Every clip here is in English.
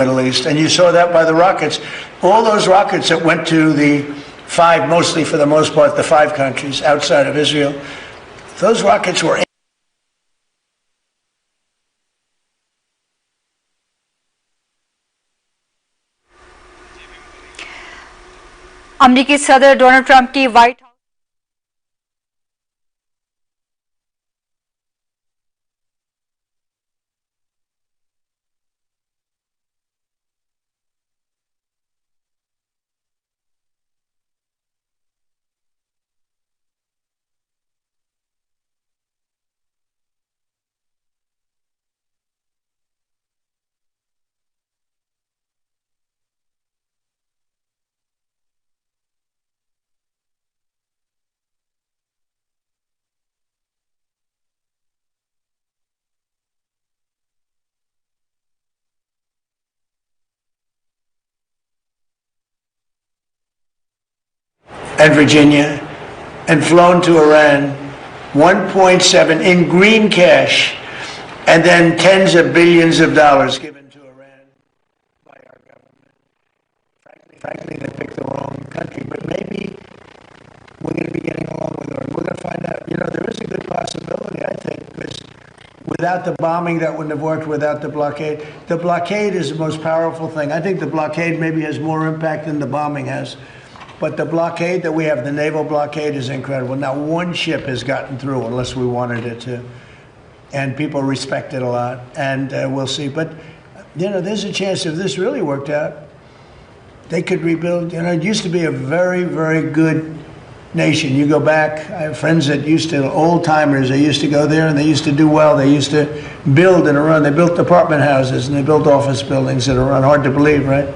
Middle East, and you saw that by the rockets. All those rockets that went to the five, mostly for the most part, the five countries outside of Israel, those rockets were अमरीकी सदर Donald Trump की white and Virginia and flown to Iran, 1.7 in green cash, and then tens of billions of dollars given to Iran by our government. Frankly, they picked the wrong country, but maybe we're going to be getting along with Iran. We're going to find out. You know, there is a good possibility, I think, because without the bombing, that wouldn't have worked. Without the blockade. The blockade is the most powerful thing. I think the blockade maybe has more impact than the bombing has. But the blockade that we have, the naval blockade, is incredible. Now, one ship has gotten through, unless we wanted it to. And people respect it a lot. And we'll see. But, you know, there's a chance if this really worked out, they could rebuild. You know, it used to be a very, very good nation. You go back, I have friends that used to, old timers, they used to go there and they used to do well. They used to build in Iran. They built apartment houses and they built office buildings in Iran. Hard to believe, right?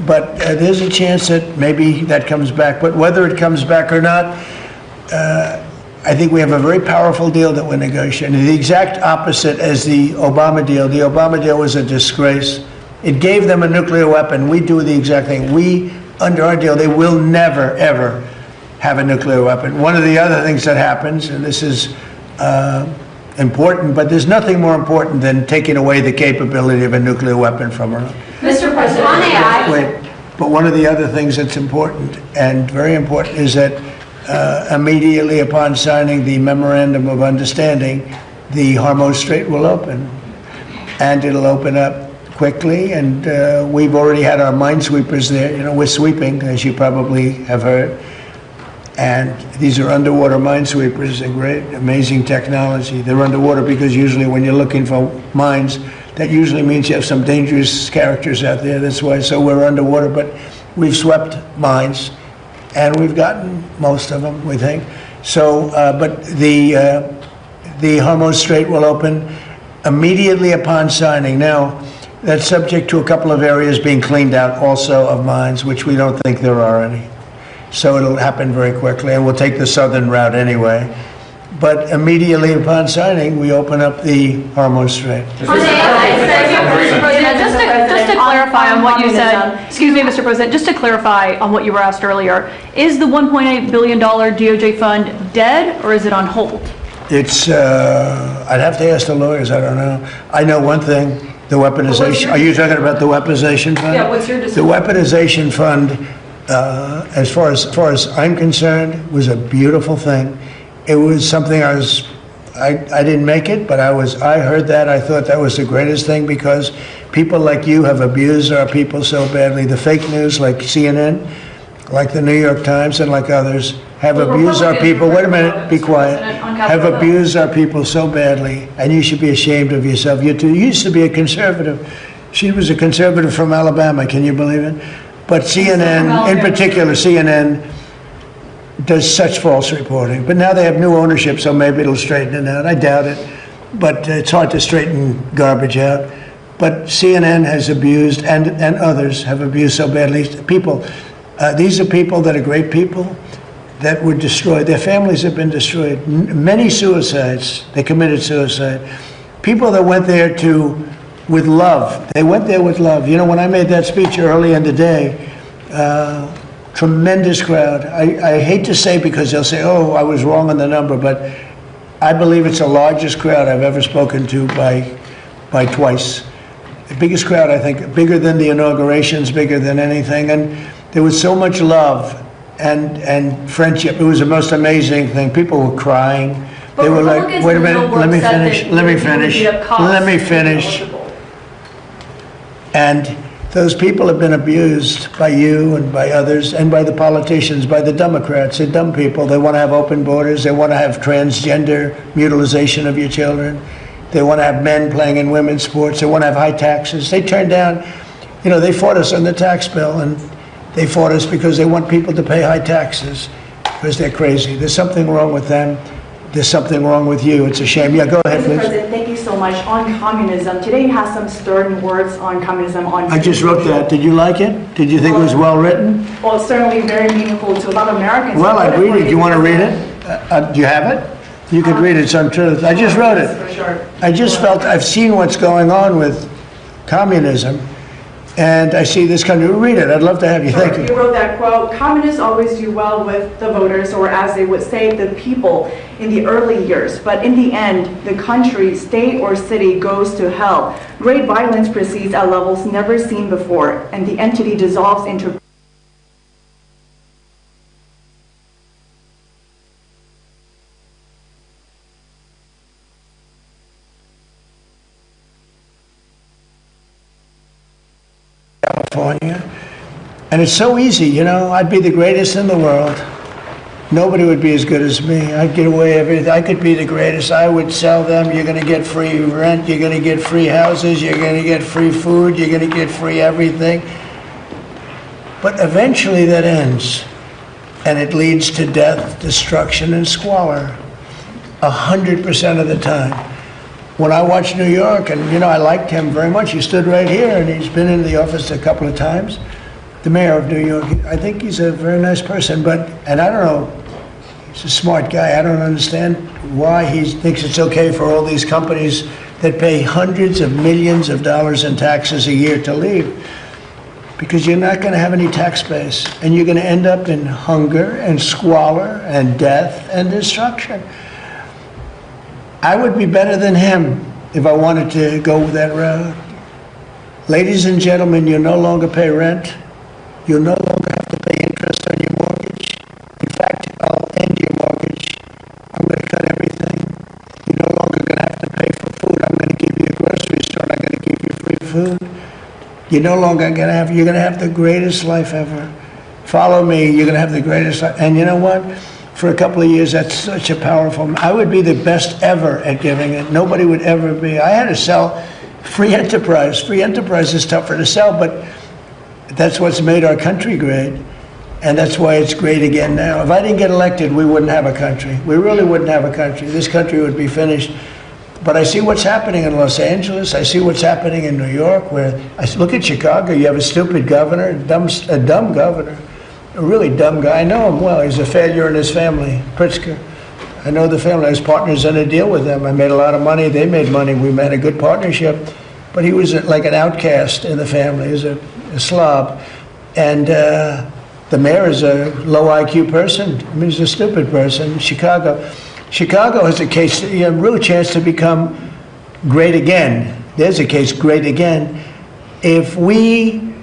But there's a chance that maybe that comes back. But whether it comes back or not, I think we have a very powerful deal that we're negotiating. The exact opposite as the Obama deal. The Obama deal was a disgrace. It gave them a nuclear weapon. We do the exact thing. We, under our deal, they will never, ever have a nuclear weapon. One of the other things that happens, and this is important, but there's nothing more important than taking away the capability of a nuclear weapon from Iran. Mr. President, on AI. Wait, but one of the other things that's important, and very important, is that immediately upon signing the Memorandum of Understanding, the Hormuz Strait will open. And it'll open up quickly, and we've already had our minesweepers there. You know, we're sweeping, as you probably have heard. And these are underwater minesweepers. They're great, amazing technology. They're underwater because usually when you're looking for mines, that usually means you have some dangerous characters out there. That's why, so we're underwater, but we've swept mines, and we've gotten most of them, we think. So, but the Hormuz Strait will open immediately upon signing. Now, that's subject to a couple of areas being cleaned out also of mines, which we don't think there are any. So it'll happen very quickly, and we'll take the southern route anyway. But immediately upon signing, we open up the Hormuz Strait. Just to clarify on what you said, excuse me, Mr. President, just to clarify on what you were asked earlier, is the $1.8 billion DOJ fund dead, or is it on hold? It's, I'd have to ask the lawyers, I don't know. I know one thing, the weaponization, are you talking about the weaponization fund? Yeah, what's your decision? The weaponization fund, as far as I'm concerned, was a beautiful thing. It was something I didn't make it, but I heard that. I thought that was the greatest thing because people like you have abused our people so badly. The fake news like CNN, like the New York Times and like others have abused our people. Wait a minute, be quiet. Have abused our people so badly, and you should be ashamed of yourself. You used to be a conservative. She was a conservative from Alabama, can you believe it? But CNN, in particular, CNN does such false reporting. But now they have new ownership, so maybe it'll straighten it out. I doubt it, but it's hard to straighten garbage out. But CNN has abused, and others have abused so badly. People, these are people that are great people that were destroyed. Their families have been destroyed. Many suicides. They committed suicide. People that went there with love. They went there with love. You know, when I made that speech early in the day, tremendous crowd. I hate to say because they'll say, oh, I was wrong on the number, but I believe it's the largest crowd I've ever spoken to by twice. the biggest crowd, I think, bigger than the inaugurations, bigger than anything. And there was so much love and friendship. It was the most amazing thing. People were crying. But They were like, Republicans wait a in the minute, real let me world said finish, that let me it would finish, be a cost let me to be finish. eligible. And those people have been abused by you and by others and by the politicians, by the Democrats. They're dumb people. They want to have open borders. They want to have transgender mutilization of your children. They want to have men playing in women's sports. They want to have high taxes. They turned down, they fought us on the tax bill, and they fought us because they want people to pay high taxes because they're crazy. There's something wrong with them. There's something wrong with you. It's a shame. Yeah, go ahead, Mr. please. President, thank you so much. On communism, today you have some stern words on communism. I just wrote that. Did you like it? Did you think it was well written? Well, it's certainly very meaningful to a lot of Americans. Well, I'd read it. Do you want to read it? Do you have it? You could read it, some truth. I just wrote it. For sure. I just felt, I've seen what's going on with communism, and I see this country. Read it. I'd love to have you. Thank You you. wrote that quote, "Communists always do well with the voters, or as they would say, the people in the early years. But in the end, the country, state, or city goes to hell. Great violence proceeds at levels never seen before, and the entity dissolves into California. And it's so easy, I'd be the greatest in the world. Nobody would be as good as me. I'd get away everything. I could be the greatest. I would sell them. You're going to get free rent. You're going to get free houses. You're going to get free food. You're going to get free everything. But eventually that ends. And it leads to death, destruction, and squalor. 100% of the time. When I watched New York, and I liked him very much. He stood right here, and he's been in the office a couple of times. The mayor of New York. I think he's a very nice person, and I don't know, he's a smart guy. I don't understand why he thinks it's okay for all these companies that pay hundreds of millions of dollars in taxes a year to leave. Because you're not going to have any tax base, and you're going to end up in hunger and squalor and death and destruction. I would be better than him if I wanted to go that route. Ladies and gentlemen, you no longer pay rent. You no longer have to pay interest on your mortgage. In fact, I'll end your mortgage. I'm going to cut everything. You're no longer going to have to pay for food. I'm going to give you a grocery store, and I'm going to give you free food. You're no longer going to have, you're going to have the greatest life ever. Follow me, you're going to have the greatest life. And you know what? For a couple of years, that's such a powerful, I would be the best ever at giving it. Nobody would ever be. I had to sell free enterprise. Free enterprise is tougher to sell, but that's what's made our country great. And that's why it's great again now. If I didn't get elected, we wouldn't have a country. We really wouldn't have a country. This country would be finished. But I see what's happening in Los Angeles. I see what's happening in New York, where I look at Chicago. You have a stupid governor, a dumb governor, a really dumb guy. I know him well. He's a failure in his family, Pritzker. I know the family. I was partners in a deal with them. I made a lot of money. They made money. We made a good partnership. But he was like an outcast in the family. He was a slob. And the mayor is a low IQ person. I mean, he's a stupid person. Chicago has a case, a real chance to become great again. There's a case, great again. If we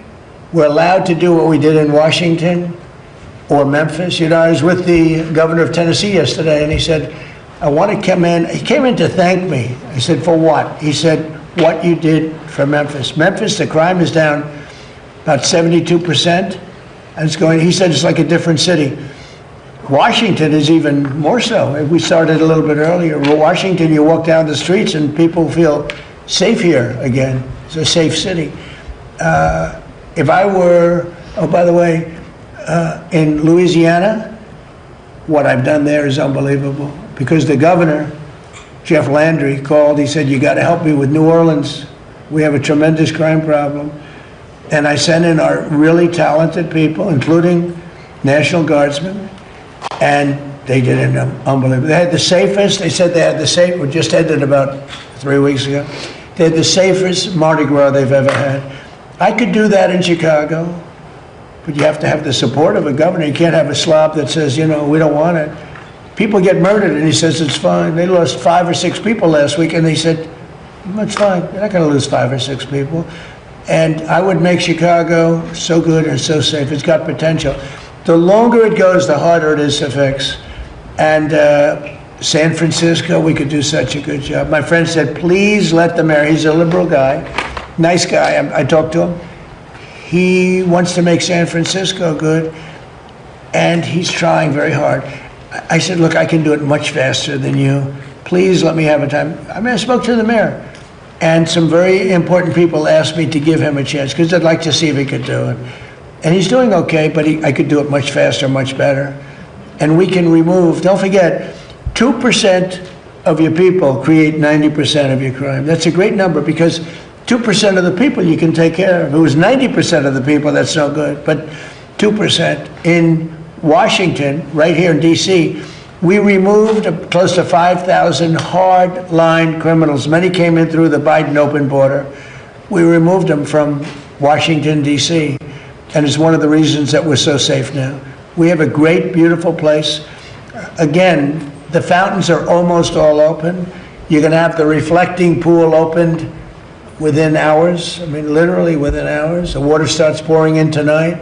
were allowed to do what we did in Washington or Memphis, I was with the governor of Tennessee yesterday, and he said, I want to come in. He came in to thank me. I said, for what? He said, what you did for Memphis. Memphis, the crime is down about 72%, and it's going, he said it's like a different city. Washington is even more so. We started a little bit earlier. Washington, you walk down the streets and people feel safe here again. It's a safe city. If I were, oh, by the way, in Louisiana, what I've done there is unbelievable. Because the governor, Jeff Landry, called. He said, you got to help me with New Orleans. We have a tremendous crime problem. And I sent in our really talented people, including National Guardsmen. And they did it unbelievable. They had the safest, they said they had the safe, we just ended about 3 weeks ago. They had the safest Mardi Gras they've ever had. I could do that in Chicago, but you have to have the support of a governor. You can't have a slob that says, we don't want it. People get murdered, and he says it's fine. They lost 5 or 6 people last week, and they said, That's fine. You're not going to lose 5 or 6 people. And I would make Chicago so good and so safe. It's got potential. The longer it goes, the harder it is to fix. And San Francisco, we could do such a good job. My friend said, please let the mayor, he's a liberal guy, nice guy. I talked to him. He wants to make San Francisco good, and he's trying very hard. I said, look, I can do it much faster than you. Please let me have a time. I mean, I spoke to the mayor, and some very important people asked me to give him a chance because I'd like to see if he could do it. And he's doing okay, but I could do it much faster, much better. And we can remove, don't forget, 2% of your people create 90% of your crime. That's a great number because 2% of the people you can take care of. If it was 90% of the people, that's no good. But 2%. In Washington, right here in D.C., we removed close to 5,000 hard-line criminals. Many came in through the Biden open border. We removed them from Washington, D.C., and it's one of the reasons that we're so safe now. We have a great, beautiful place. Again, the fountains are almost all open. You're going to have the reflecting pool opened within hours. I mean, literally within hours. The water starts pouring in tonight.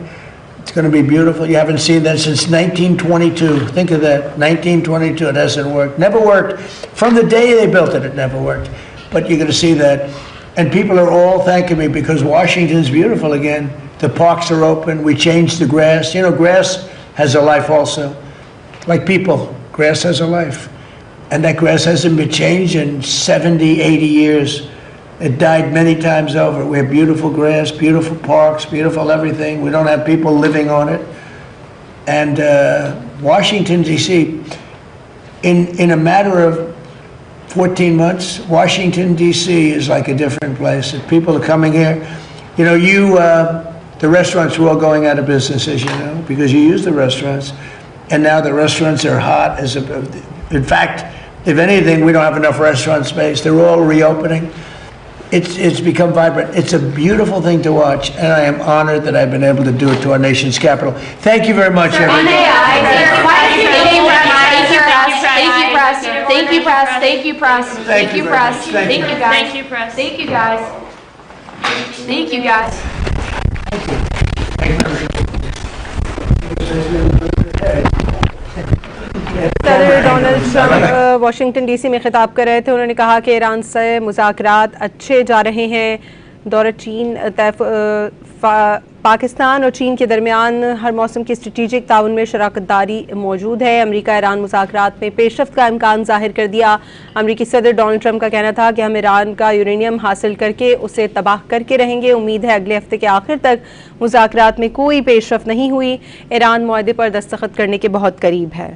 It's going to be beautiful. You haven't seen that since 1922. Think of that, 1922. It hasn't worked. Never worked. From the day they built it, it never worked. But you're going to see that. And people are all thanking me because Washington's beautiful again. The parks are open. We changed the grass. You know, grass has a life also. Like people, grass has a life. And that grass hasn't been changed in 70, 80 years. It died many times over. We have beautiful grass, beautiful parks, beautiful everything. We don't have people living on it. And Washington, D.C., in a matter of 14 months, Washington, D.C. is like a different place. If people are coming here, you know, the restaurants were all going out of business, as you know, because you use the restaurants. And now the restaurants are hot. In fact, if anything, we don't have enough restaurant space. They're all reopening. It's become vibrant. It's a beautiful thing to watch, and I am honored that I've been able to do it to our nation's capital. Thank you very much, everybody. Thank you, press. Thank you, press. Thank you, press. Thank you, guys. Thank you, press. Thank you, guys. Thank you, guys. सदर Donald Trump Washington DC में खिताब कर रहे थे। उन्होंने कहा कि Iran से मुज़ाकरात अच्छे जा रहे हैं। दौरा चीन पाकिस्तान और चीन के दरमियान हर मौसम की स्ट्रेटेजिक ताउन में शराकतदारी मौजूद है। अमेरिका ईरान मुज़ाकरात में पेशरफ्त का इम्कान जाहिर कर दिया। अमेरिकी सदर डोनाल्ड ट्रंप का कहना था कि हम ईरान का यूरेनियम हासिल करके उसे तबाह करके रहेंगे। उम्मीद है अगले हफ्ते के आखिर तक मुज़ाकरात में कोई पेशरफ्त नहीं हुई। ईरान मुआहदे पर दस्तखत करने के बहुत करीब है।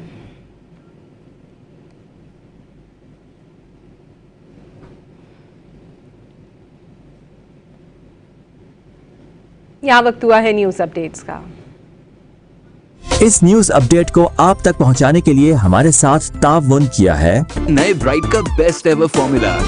यहाँ वक्त हुआ है न्यूज़ अपडेट्स का। इस न्यूज अपडेट को आप तक पहुंचाने के लिए हमारे साथ ताउन किया है नए ब्राइट का बेस्ट एवर फॉर्मूला।